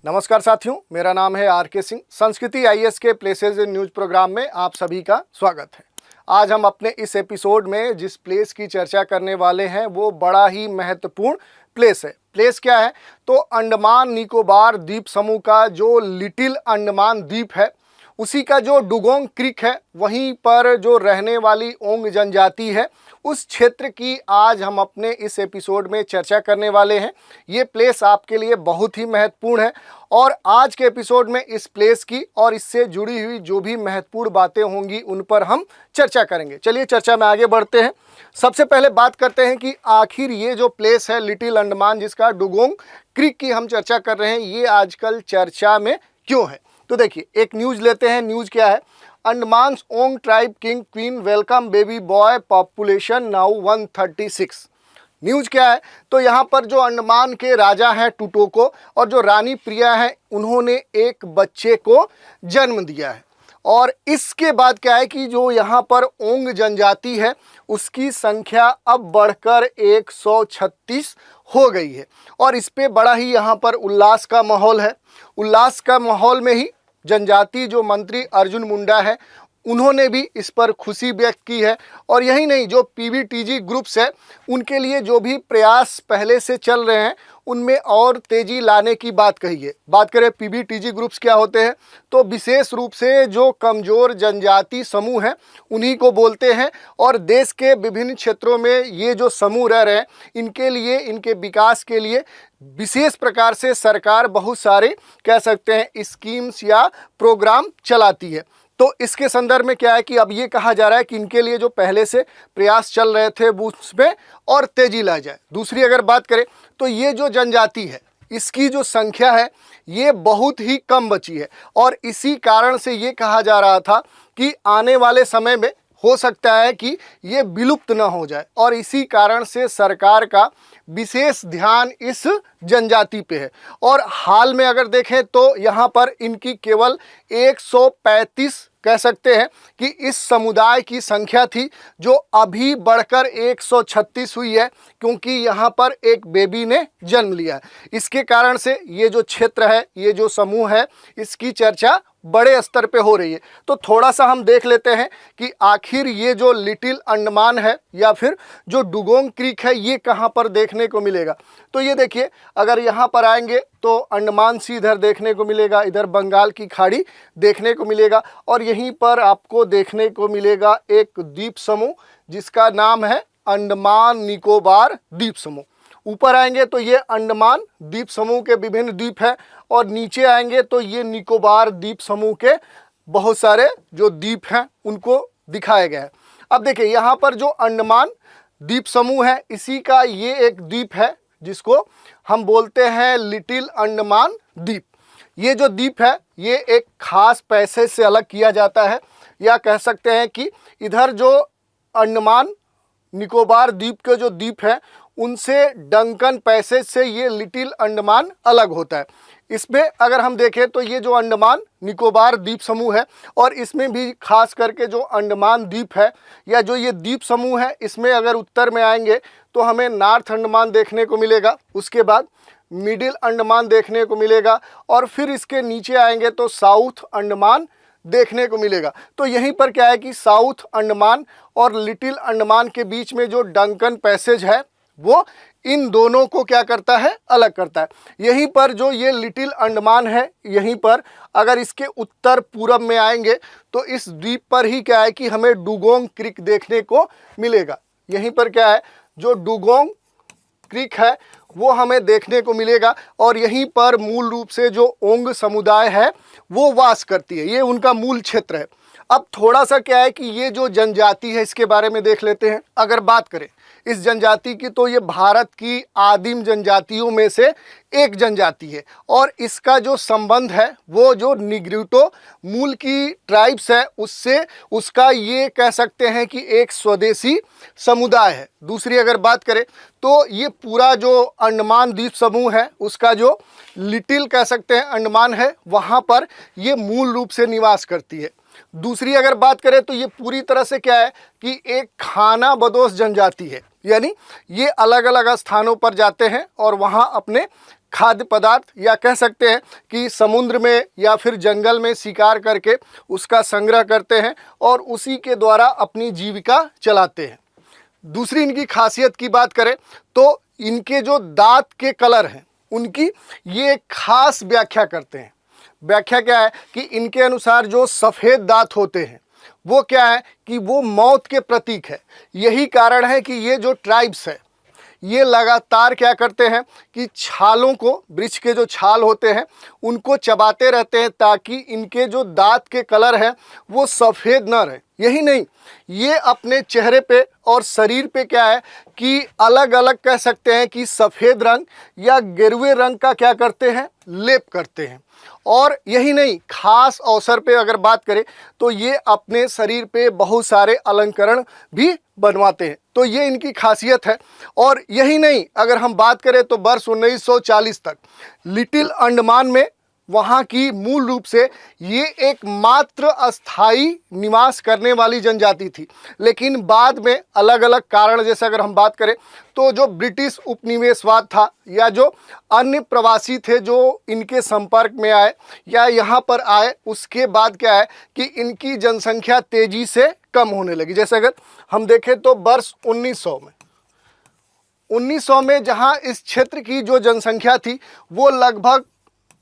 नमस्कार साथियों, मेरा नाम है आर के सिंह। संस्कृति आईएएस के प्लेसेस इन न्यूज प्रोग्राम में आप सभी का स्वागत है। आज हम अपने इस एपिसोड में जिस प्लेस की चर्चा करने वाले हैं वो बड़ा ही महत्वपूर्ण प्लेस है। प्लेस क्या है? तो अंडमान निकोबार द्वीप समूह का जो लिटिल अंडमान द्वीप है, उसी का जो डुगोंग क्रीक है, वहीं पर जो रहने वाली ओंग जनजाति है, उस क्षेत्र की आज हम अपने इस एपिसोड में चर्चा करने वाले हैं। ये प्लेस आपके लिए बहुत ही महत्वपूर्ण है और आज के एपिसोड में इस प्लेस की और इससे जुड़ी हुई जो भी महत्वपूर्ण बातें होंगी उन पर हम चर्चा करेंगे। चलिए चर्चा में आगे बढ़ते हैं। सबसे पहले बात करते हैं कि आखिर ये जो प्लेस है लिटिल अंडमान, जिसका डुगोंग क्रीक की हम चर्चा कर रहे हैं, ये आजकल चर्चा में क्यों है? तो देखिए, एक न्यूज़ लेते हैं। न्यूज़ क्या है? Andamans Onge tribe king queen welcome baby boy population now 136। News क्या है? तो यहाँ पर जो अंडमान के राजा हैं टुटोको और जो रानी प्रिया हैं, उन्होंने एक बच्चे को जन्म दिया है। और इसके बाद क्या है कि जो यहाँ पर ओंग जनजाति है उसकी संख्या अब बढ़कर 136 हो गई है और इस पे बड़ा ही यहाँ पर उल्लास का माहौल है। उल्लास का माहौल में ही जनजाति जो मंत्री अर्जुन मुंडा है, उन्होंने भी इस पर खुशी व्यक्त की है। और यही नहीं, जो पीवीटीजी ग्रुप्स है उनके लिए जो भी प्रयास पहले से चल रहे हैं उनमें और तेज़ी लाने की बात कही है। बात करें पीवीटीजी ग्रुप्स क्या होते हैं, तो विशेष रूप से जो कमज़ोर जनजाति समूह हैं उन्हीं को बोलते हैं और देश के विभिन्न क्षेत्रों में ये जो समूह रह रहे हैं, इनके लिए, इनके विकास के लिए विशेष प्रकार से सरकार बहुत सारे कह सकते हैं स्कीम्स या प्रोग्राम चलाती है। तो इसके संदर्भ में क्या है कि अब ये कहा जा रहा है कि इनके लिए जो पहले से प्रयास चल रहे थे वो उसमें और तेजी ला जाए। दूसरी अगर बात करें तो ये जो जनजाति है इसकी जो संख्या है ये बहुत ही कम बची है और इसी कारण से ये कहा जा रहा था कि आने वाले समय में हो सकता है कि ये विलुप्त न हो जाए और इसी कारण से सरकार का विशेष ध्यान इस जनजाति पे है। और हाल में अगर देखें तो यहाँ पर इनकी केवल 135 कह सकते हैं कि इस समुदाय की संख्या थी, जो अभी बढ़कर 136 हुई है क्योंकि यहाँ पर एक बेबी ने जन्म लिया है। इसके कारण से ये जो क्षेत्र है, ये जो समूह है, इसकी चर्चा बड़े स्तर पे हो रही है। तो थोड़ा सा हम देख लेते हैं कि आखिर ये जो लिटिल अंडमान है या फिर जो डुगोंग क्रीक है ये कहाँ पर देखने को मिलेगा। तो ये देखिए, अगर यहाँ पर आएंगे तो अंडमान सी इधर देखने को मिलेगा, इधर बंगाल की खाड़ी देखने को मिलेगा और यहीं पर आपको देखने को मिलेगा एक द्वीप समूह जिसका नाम है अंडमान निकोबार द्वीप समूह। ऊपर आएंगे तो ये अंडमान द्वीप समूह के विभिन्न द्वीप हैं और नीचे आएंगे तो ये निकोबार द्वीप समूह के बहुत सारे जो द्वीप हैं उनको दिखाया गया है। अब देखिए, यहाँ पर जो अंडमान द्वीप समूह है इसी का ये एक द्वीप है जिसको हम बोलते हैं लिटिल अंडमान द्वीप। ये जो द्वीप है ये एक खास पैसेज से अलग किया जाता है, या कह सकते हैं कि इधर जो अंडमान निकोबार द्वीप के जो द्वीप हैं उनसे डंकन पैसेज से ये लिटिल अंडमान अलग होता है। इसमें अगर हम देखें तो ये जो अंडमान निकोबार द्वीप समूह है और इसमें भी खास करके जो अंडमान द्वीप है या जो ये द्वीप समूह है, इसमें अगर उत्तर में आएंगे तो हमें नॉर्थ अंडमान देखने को मिलेगा, उसके बाद मिडिल अंडमान देखने को मिलेगा और फिर इसके नीचे आएंगे तो साउथ अंडमान देखने को मिलेगा। तो यहीं पर क्या है कि साउथ अंडमान और लिटिल अंडमान के बीच में जो डंकन पैसेज है वो इन दोनों को क्या करता है, अलग करता है। यहीं पर जो ये लिटिल अंडमान है, यहीं पर अगर इसके उत्तर पूरब में आएंगे तो इस द्वीप पर ही क्या है कि हमें डुगोंग क्रीक देखने को मिलेगा। यहीं पर क्या है, जो डुगोंग क्रीक है वो हमें देखने को मिलेगा और यहीं पर मूल रूप से जो ओंग समुदाय है वो वास करती है, ये उनका मूल क्षेत्र है। अब थोड़ा सा क्या है कि ये जो जनजाति है इसके बारे में देख लेते हैं। अगर बात करें इस जनजाति की तो ये भारत की आदिम जनजातियों में से एक जनजाति है और इसका जो संबंध है वो जो निग्रिटो मूल की ट्राइब्स है उससे, उसका ये कह सकते हैं कि एक स्वदेशी समुदाय है। दूसरी अगर बात करें तो ये पूरा जो अंडमान द्वीप समूह है उसका जो लिटिल कह सकते हैं अंडमान है, वहाँ पर ये मूल रूप से निवास करती है। दूसरी अगर बात करें तो ये पूरी तरह से क्या है कि एक खाना बदोश जनजाति है, यानी ये अलग अलग स्थानों पर जाते हैं और वहाँ अपने खाद्य पदार्थ या कह सकते हैं कि समुद्र में या फिर जंगल में शिकार करके उसका संग्रह करते हैं और उसी के द्वारा अपनी जीविका चलाते हैं। दूसरी इनकी खासियत की बात करें तो इनके जो दांत के कलर हैं उनकी ये एक खास व्याख्या करते हैं। व्याख्या क्या है कि इनके अनुसार जो सफ़ेद दांत होते हैं वो क्या है कि वो मौत के प्रतीक है। यही कारण है कि ये जो ट्राइब्स है ये लगातार क्या करते हैं कि छालों को, वृक्ष के जो छाल होते हैं उनको चबाते रहते हैं ताकि इनके जो दांत के कलर हैं वो सफ़ेद न रहे। यही नहीं, ये अपने चेहरे पे और शरीर पे क्या है कि अलग अलग कह सकते हैं कि सफ़ेद रंग या गेरुए रंग का क्या करते हैं, लेप करते हैं। और यही नहीं, खास अवसर पे अगर बात करें तो ये अपने शरीर पे बहुत सारे अलंकरण भी बनवाते हैं। तो ये इनकी खासियत है। और यही नहीं, अगर हम बात करें तो वर्ष 1940 तक लिटिल अंडमान में वहाँ की मूल रूप से ये एकमात्र अस्थाई निवास करने वाली जनजाति थी। लेकिन बाद में अलग अलग कारण, जैसे अगर हम बात करें तो जो ब्रिटिश उपनिवेशवाद था या जो अन्य प्रवासी थे जो इनके संपर्क में आए या यहाँ पर आए, उसके बाद क्या है कि इनकी जनसंख्या तेज़ी से कम होने लगी। जैसे अगर हम देखें तो वर्ष 1900 में जहाँ इस क्षेत्र की जो जनसंख्या थी वो लगभग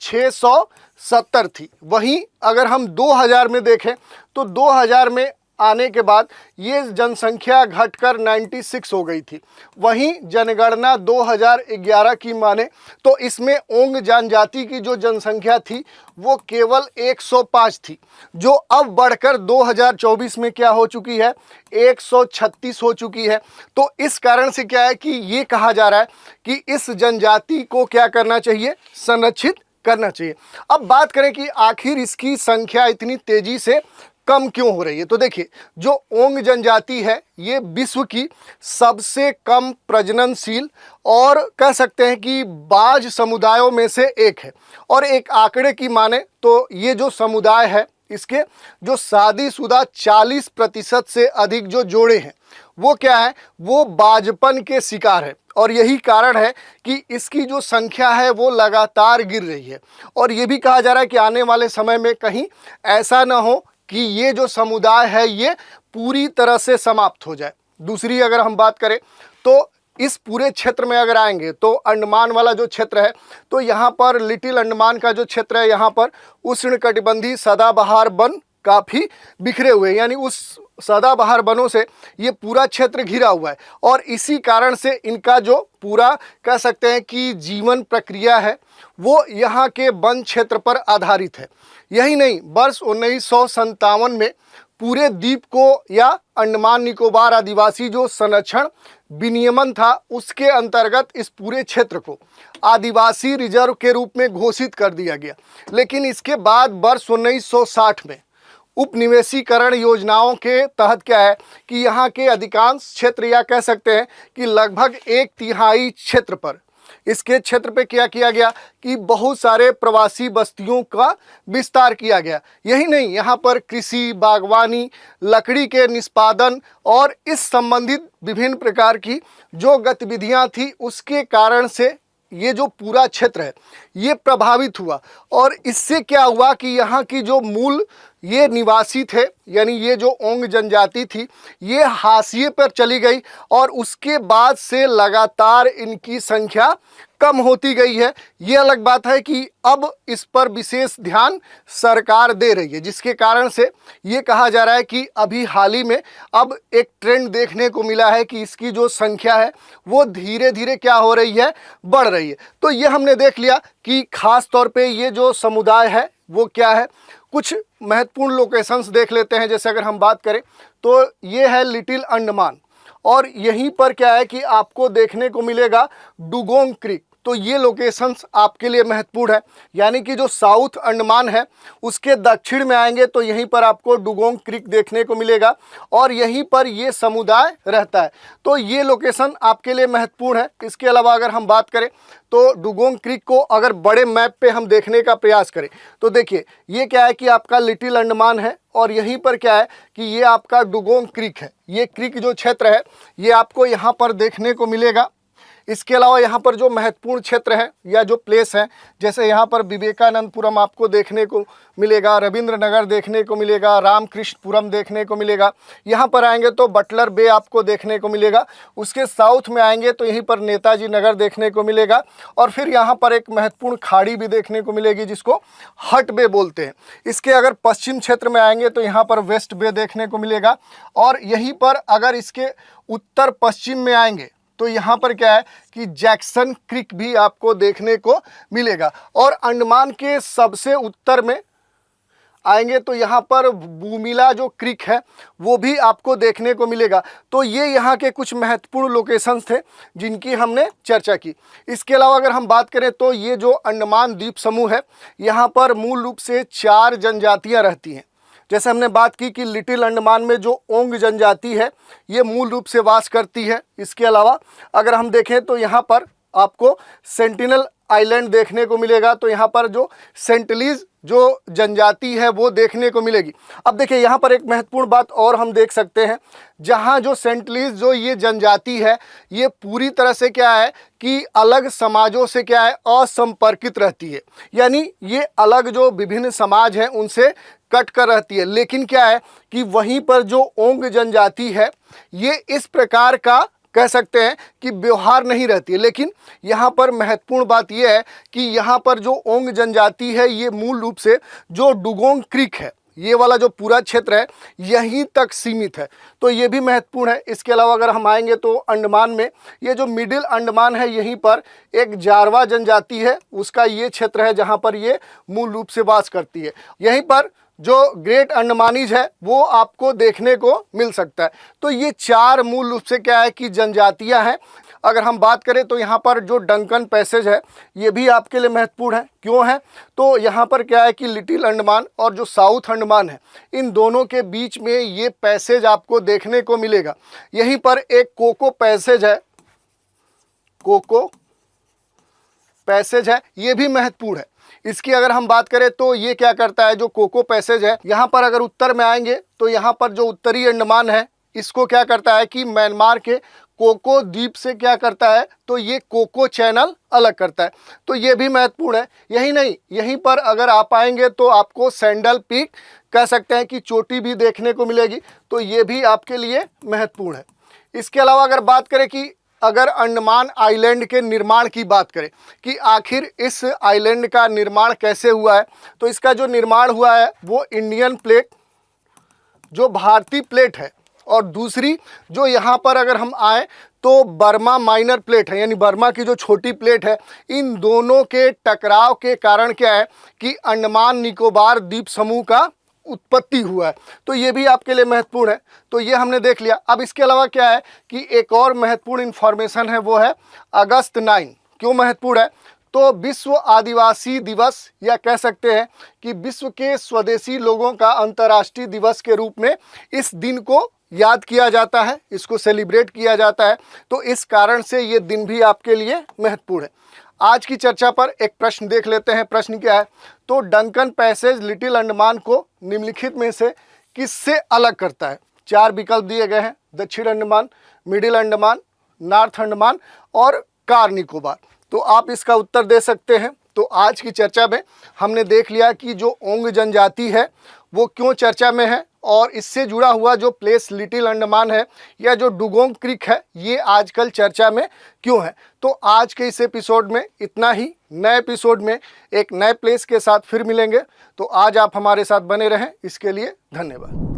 670 थी। वहीं अगर हम 2000 में देखें तो 2000 में आने के बाद ये जनसंख्या घटकर 96 हो गई थी। वहीं जनगणना 2011 की माने तो इसमें ओंग जनजाति की जो जनसंख्या थी वो केवल 105 थी, जो अब बढ़कर 2024 में क्या हो चुकी है, 136 हो चुकी है। तो इस कारण से क्या है कि ये कहा जा रहा है कि इस जनजाति को क्या करना चाहिए, संरक्षित करना चाहिए। अब बात करें कि आखिर इसकी संख्या इतनी तेजी से कम क्यों हो रही है, तो देखिए जो ओंग जनजाति है ये विश्व की सबसे कम प्रजननशील और कह सकते हैं कि बाज समुदायों में से एक है। और एक आंकड़े की माने तो ये जो समुदाय है इसके जो शादीशुदा 40% से अधिक जो जोड़े हैं वो क्या है, वो बाजपन के शिकार है। और यही कारण है कि इसकी जो संख्या है वो लगातार गिर रही है। और ये भी कहा जा रहा है कि आने वाले समय में कहीं ऐसा ना हो कि ये जो समुदाय है ये पूरी तरह से समाप्त हो जाए। दूसरी अगर हम बात करें तो इस पूरे क्षेत्र में अगर आएंगे तो अंडमान वाला जो क्षेत्र है तो यहाँ पर लिटिल अंडमान का जो क्षेत्र है यहाँ पर उष्णकटिबंधीय सदाबहार वन काफ़ी बिखरे हुए हैं, यानी उस सदाबहार वनों से ये पूरा क्षेत्र घिरा हुआ है। और इसी कारण से इनका जो पूरा कह सकते हैं कि जीवन प्रक्रिया है वो यहाँ के वन क्षेत्र पर आधारित है। यही नहीं, वर्ष 1957 में पूरे द्वीप को या अंडमान निकोबार आदिवासी जो संरक्षण विनियमन था उसके अंतर्गत इस पूरे क्षेत्र को आदिवासी रिजर्व के रूप में घोषित कर दिया गया। लेकिन इसके बाद वर्ष 1960 में उपनिवेशीकरण योजनाओं के तहत क्या है कि यहाँ के अधिकांश क्षेत्र या कह सकते हैं कि लगभग 1/3 क्षेत्र पर इसके क्षेत्र पे क्या किया गया कि बहुत सारे प्रवासी बस्तियों का विस्तार किया गया। यही नहीं, यहाँ पर कृषि, बागवानी, लकड़ी के निष्पादन और इस संबंधित विभिन्न प्रकार की जो गतिविधियाँ थी उसके कारण से ये जो पूरा क्षेत्र है ये प्रभावित हुआ। और इससे क्या हुआ कि यहाँ की जो मूल ये निवासी थे यानी ये जो ओंग जनजाति थी ये हाशिए पर चली गई और उसके बाद से लगातार इनकी संख्या कम होती गई है। ये अलग बात है कि अब इस पर विशेष ध्यान सरकार दे रही है, जिसके कारण से ये कहा जा रहा है कि अभी हाल ही में अब एक ट्रेंड देखने को मिला है कि इसकी जो संख्या है वो धीरे धीरे क्या हो रही है, बढ़ रही है। तो ये हमने देख लिया कि खास तौर पे ये जो समुदाय है वो क्या है। कुछ महत्वपूर्ण लोकेशंस देख लेते हैं। जैसे अगर हम बात करें तो ये है लिटिल अंडमान और यहीं पर क्या है कि आपको देखने को मिलेगा डुगोंग क्रीक। तो ये लोकेशंस आपके लिए महत्वपूर्ण है, यानी कि जो साउथ अंडमान है उसके दक्षिण में आएंगे तो यहीं पर आपको डुगोंग क्रीक देखने को मिलेगा और यहीं पर ये समुदाय रहता है। तो ये लोकेशन आपके लिए महत्वपूर्ण है। इसके अलावा अगर हम बात करें तो डुगोंग क्रीक को अगर बड़े मैप पे हम देखने का प्रयास करें तो देखिए ये क्या है कि आपका लिटिल अंडमान है और यहीं पर क्या है कि ये आपका डुगोंग क्रीक है। ये क्रीक जो क्षेत्र है ये आपको यहाँ पर देखने को मिलेगा। इसके अलावा यहाँ पर जो महत्वपूर्ण क्षेत्र है या जो प्लेस है, जैसे यहाँ पर विवेकानंदपुरम आपको देखने को मिलेगा, रविंद्र नगर देखने को मिलेगा, रामकृष्णपुरम देखने को मिलेगा। यहाँ पर आएंगे तो बटलर बे आपको देखने को मिलेगा। उसके साउथ में आएंगे तो यहीं पर नेताजी नगर देखने को मिलेगा। और फिर यहाँ पर एक महत्वपूर्ण खाड़ी भी देखने को मिलेगी जिसको हट बे बोलते हैं। इसके अगर पश्चिम क्षेत्र में आएंगे तो यहाँ पर वेस्ट बे देखने को मिलेगा। और यहीं पर अगर इसके उत्तर पश्चिम में आएंगे तो यहाँ पर क्या है कि जैक्सन क्रीक भी आपको देखने को मिलेगा। और अंडमान के सबसे उत्तर में आएंगे तो यहाँ पर बूमिला जो क्रीक है वो भी आपको देखने को मिलेगा। तो ये यहाँ के कुछ महत्वपूर्ण लोकेशंस थे जिनकी हमने चर्चा की। इसके अलावा अगर हम बात करें तो ये जो अंडमान द्वीप समूह है, यहाँ पर मूल रूप से 4 जनजातियाँ रहती हैं। जैसे हमने बात की कि लिटिल अंडमान में जो ओंग जनजाति है ये मूल रूप से वास करती है। इसके अलावा अगर हम देखें तो यहाँ पर आपको सेंटिनल आइलैंड देखने को मिलेगा। तो यहाँ पर जो सेंटलीज जो जनजाति है वो देखने को मिलेगी। अब देखिए यहाँ पर एक महत्वपूर्ण बात और हम देख सकते हैं, जहाँ जो सेंटलीज जो ये जनजाति है ये पूरी तरह से क्या है कि अलग समाजों से क्या है असंपर्कित रहती है। यानी ये अलग जो विभिन्न समाज हैं उनसे कट कर रहती है। लेकिन क्या है कि वहीं पर जो ओंग जनजाति है ये इस प्रकार का कह सकते हैं कि व्यवहार नहीं रहती है। लेकिन यहाँ पर महत्वपूर्ण बात यह है कि यहाँ पर जो ओंग जनजाति है ये मूल रूप से जो डुगोंग क्रीक है ये वाला जो पूरा क्षेत्र है यहीं तक सीमित है। तो ये भी महत्वपूर्ण है। इसके अलावा अगर हम आएंगे तो अंडमान में ये जो मिडिल अंडमान है यहीं पर एक जारवा जनजाति है, उसका ये क्षेत्र है जहाँ पर ये मूल रूप से वास करती है। यहीं पर जो ग्रेट अंडमानीज है वो आपको देखने को मिल सकता है। तो ये 4 मूल रूप से क्या है कि जनजातियां हैं। अगर हम बात करें तो यहाँ पर जो डंकन पैसेज है ये भी आपके लिए महत्वपूर्ण है। क्यों है? तो यहाँ पर क्या है कि लिटिल अंडमान और जो साउथ अंडमान है इन दोनों के बीच में ये पैसेज आपको देखने को मिलेगा। यहीं पर एक कोको पैसेज है, कोको पैसेज है, ये भी महत्वपूर्ण है। इसकी अगर हम बात करें तो ये क्या करता है, जो कोको पैसेज है यहाँ पर अगर उत्तर में आएंगे तो यहाँ पर जो उत्तरी अंडमान है इसको क्या करता है कि म्यांमार के कोको द्वीप से क्या करता है तो ये कोको चैनल अलग करता है। तो ये भी महत्वपूर्ण है। यही नहीं, यहीं पर अगर आप आएंगे तो आपको सैंडल पीक कह सकते हैं कि चोटी भी देखने को मिलेगी। तो ये भी आपके लिए महत्वपूर्ण है। इसके अलावा अगर बात करें कि अगर अंडमान आइलैंड के निर्माण की बात करें कि आखिर इस आइलैंड का निर्माण कैसे हुआ है, तो इसका जो निर्माण हुआ है वो इंडियन प्लेट जो भारतीय प्लेट है और दूसरी जो यहाँ पर अगर हम आए तो बर्मा माइनर प्लेट है, यानी बर्मा की जो छोटी प्लेट है, इन दोनों के टकराव के कारण क्या है कि अंडमान निकोबार द्वीप समूह का उत्पत्ति हुआ है। तो ये भी आपके लिए महत्वपूर्ण है। तो ये हमने देख लिया। अब इसके अलावा क्या है कि एक और महत्वपूर्ण इन्फॉर्मेशन है वो है अगस्त 9। क्यों महत्वपूर्ण है? तो विश्व आदिवासी दिवस या कह सकते हैं कि विश्व के स्वदेशी लोगों का अंतर्राष्ट्रीय दिवस के रूप में इस दिन को याद किया जाता है, इसको सेलिब्रेट किया जाता है। तो इस कारण से ये दिन भी आपके लिए महत्वपूर्ण है। आज की चर्चा पर एक प्रश्न देख लेते हैं। प्रश्न क्या है? तो डंकन पैसेज लिटिल अंडमान को निम्नलिखित में से किससे अलग करता है? 4 विकल्प दिए गए हैं, दक्षिण अंडमान, मिडिल अंडमान, नॉर्थ अंडमान और कार निकोबार। तो आप इसका उत्तर दे सकते हैं। तो आज की चर्चा में हमने देख लिया कि जो ओंग जनजाति है वो क्यों चर्चा में है और इससे जुड़ा हुआ जो प्लेस लिटिल अंडमान है या जो डुगोंग क्रीक है ये आजकल चर्चा में क्यों है। तो आज के इस एपिसोड में इतना ही। नए एपिसोड में एक नए प्लेस के साथ फिर मिलेंगे। तो आज आप हमारे साथ बने रहें, इसके लिए धन्यवाद।